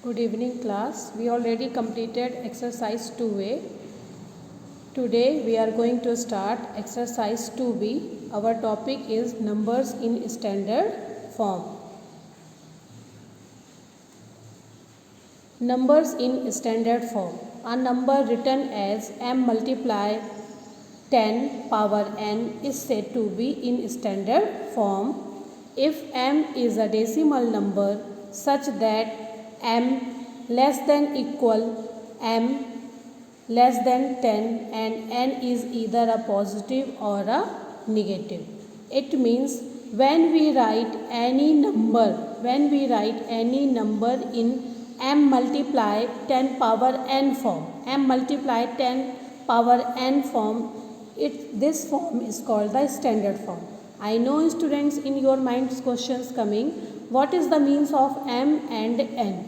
Good evening class. We already completed exercise 2A. Today we are going to start exercise 2B. Our topic is numbers in standard form. Numbers in standard form. A number written as m multiply 10 power n is said to be in standard form if m is a decimal number such that m less than equal m less than 10 and n is either a positive or a negative. It means when we write any number in m multiply 10 power n form, m multiply 10 power n form, this form is called the standard form. I know students, in your minds questions coming, what is the means of m and n?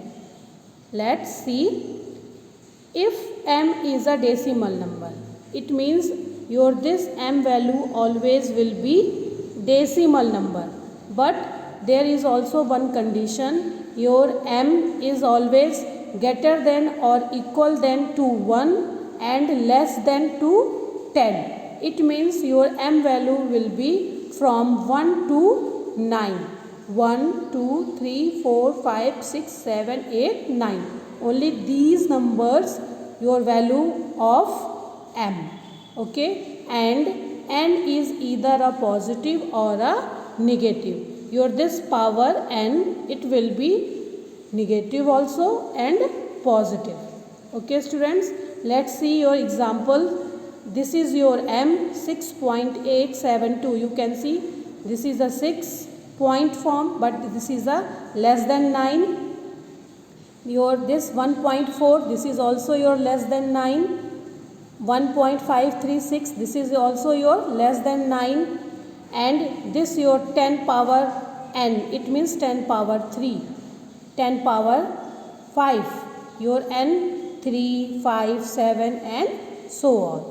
Let's see. If m is a decimal number, it means your this m value always will be decimal number. But there is also one condition, your m is always greater than or equal than to 1 and less than to 10. It means your m value will be from 1 to 9. 1, 2, 3, 4, 5, 6, 7, 8, 9. Only these numbers your value of m. Okay, and n is either a positive or a negative. Your this power n, it will be negative also and positive. Okay students, let's see your example. This is your m 6.872. You can see this is a 6 point form, but this is a less than 9. Your this 1.4, this is also your less than 9. 1.536, this is also your less than 9. And this your 10 power n, it means 10 power 3, 10 power 5, your n 3, 5, 7 and so on.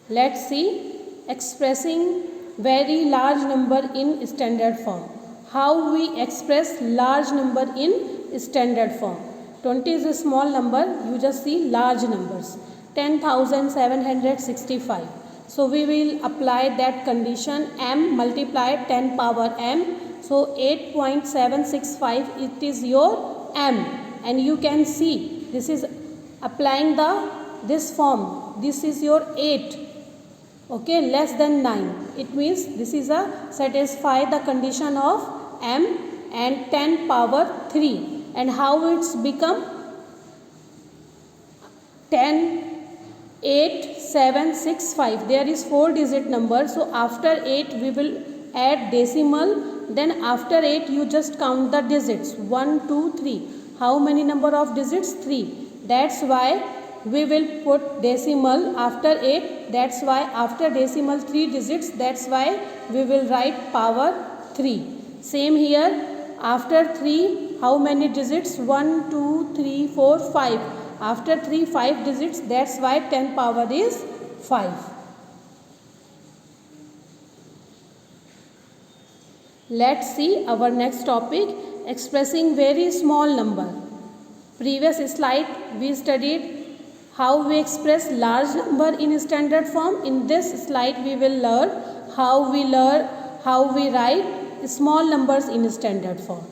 Let's see expressing very large number in standard form. How we express large number in standard form? 20 is a small number, you just see large numbers. 10,765. So we will apply that condition, m multiply 10 power m. So 8.765, it is your m, and you can see this is applying this form. This is your 8. Okay, less than 9. It means this is a satisfy the condition of m and 10 power 3. And how it's become 10,8,765. There is 4 digit number. So after 8 we will add decimal. Then after 8 you just count the digits. 1, 2, 3. How many number of digits? 3. That's why we will put decimal after 8. That's why after decimal 3 digits. That's why we will write power 3. Same here. After 3, how many digits? 1, 2, 3, 4, 5. After 3, 5 digits. That's why 10 power is 5. Let's see our next topic, expressing very small number. Previous slide we studied how we express large number in standard form. In this slide we will learn how we write small numbers in standard form.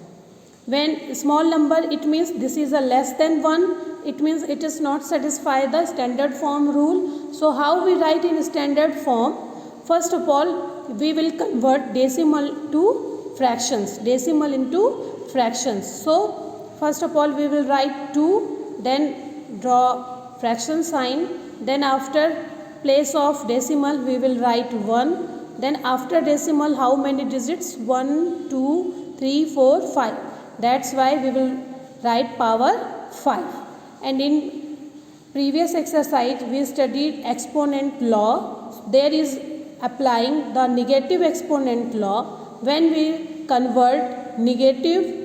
When small number, it means this is a less than 1. It means it is not satisfy the standard form rule. So how we write in standard form? First of all, we will convert decimal to fractions. Decimal into fractions. So first of all we will write 2, then draw fraction sign, then after place of decimal we will write 1, then after decimal how many digits? 1, 2, 3, 4, 5. That's why we will write power 5. And in previous exercise we studied exponent law. There is applying the negative exponent law. When we convert negative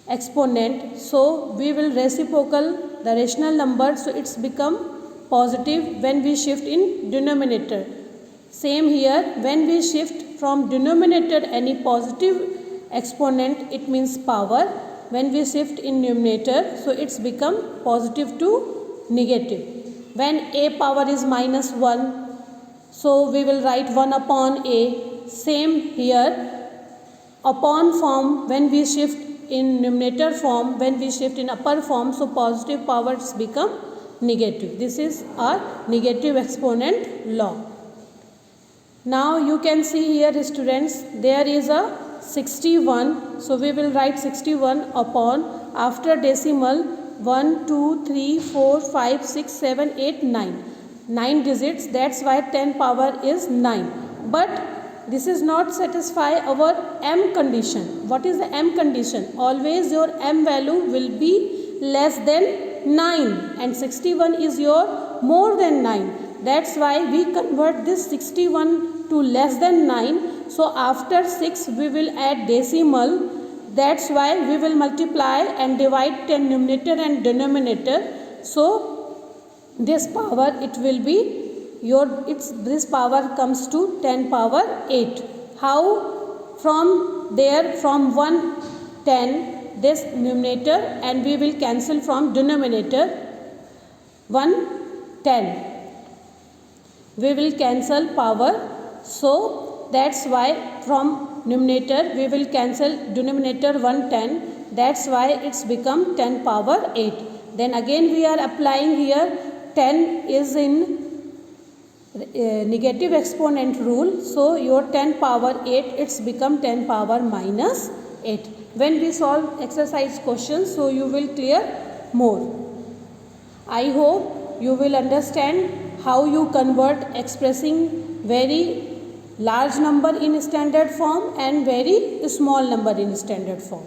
exponent, so we will reciprocal the rational number, so it's become positive when we shift in denominator. Same here, when we shift from denominator any positive exponent, it means power. When we shift in numerator, so it's become positive to negative. When a power is minus 1, so we will write 1 upon a. Same here, upon form, when we shift in numerator form, when we shift in upper form, so positive powers become negative. This is our negative exponent law. Now you can see here, students, there is a 61. So we will write 61 upon, after decimal, 1, 2, 3, 4, 5, 6, 7, 8, 9. 9 digits, that's why 10 power is 9. But this is not satisfy our m condition. What is the m condition? Always your m value will be less than 9 and 61 is your more than 9. That's why we convert this 61 to less than 9. So after 6 we will add decimal. That's why we will multiply and divide 10 numerator and denominator. So this power, it will be this power comes to 10 power 8. How? From there, from 1 10, this numerator, and we will cancel from denominator 1 10. We will cancel power. So that's why from numerator we will cancel denominator 110. That's why it's become 10 power 8. Then again we are applying here 10 is in negative exponent rule. So your 10 power 8, it's become 10 power minus 8. When we solve exercise questions, so you will clear more. I hope you will understand how you convert expressing very large number in standard form and very small number in standard form.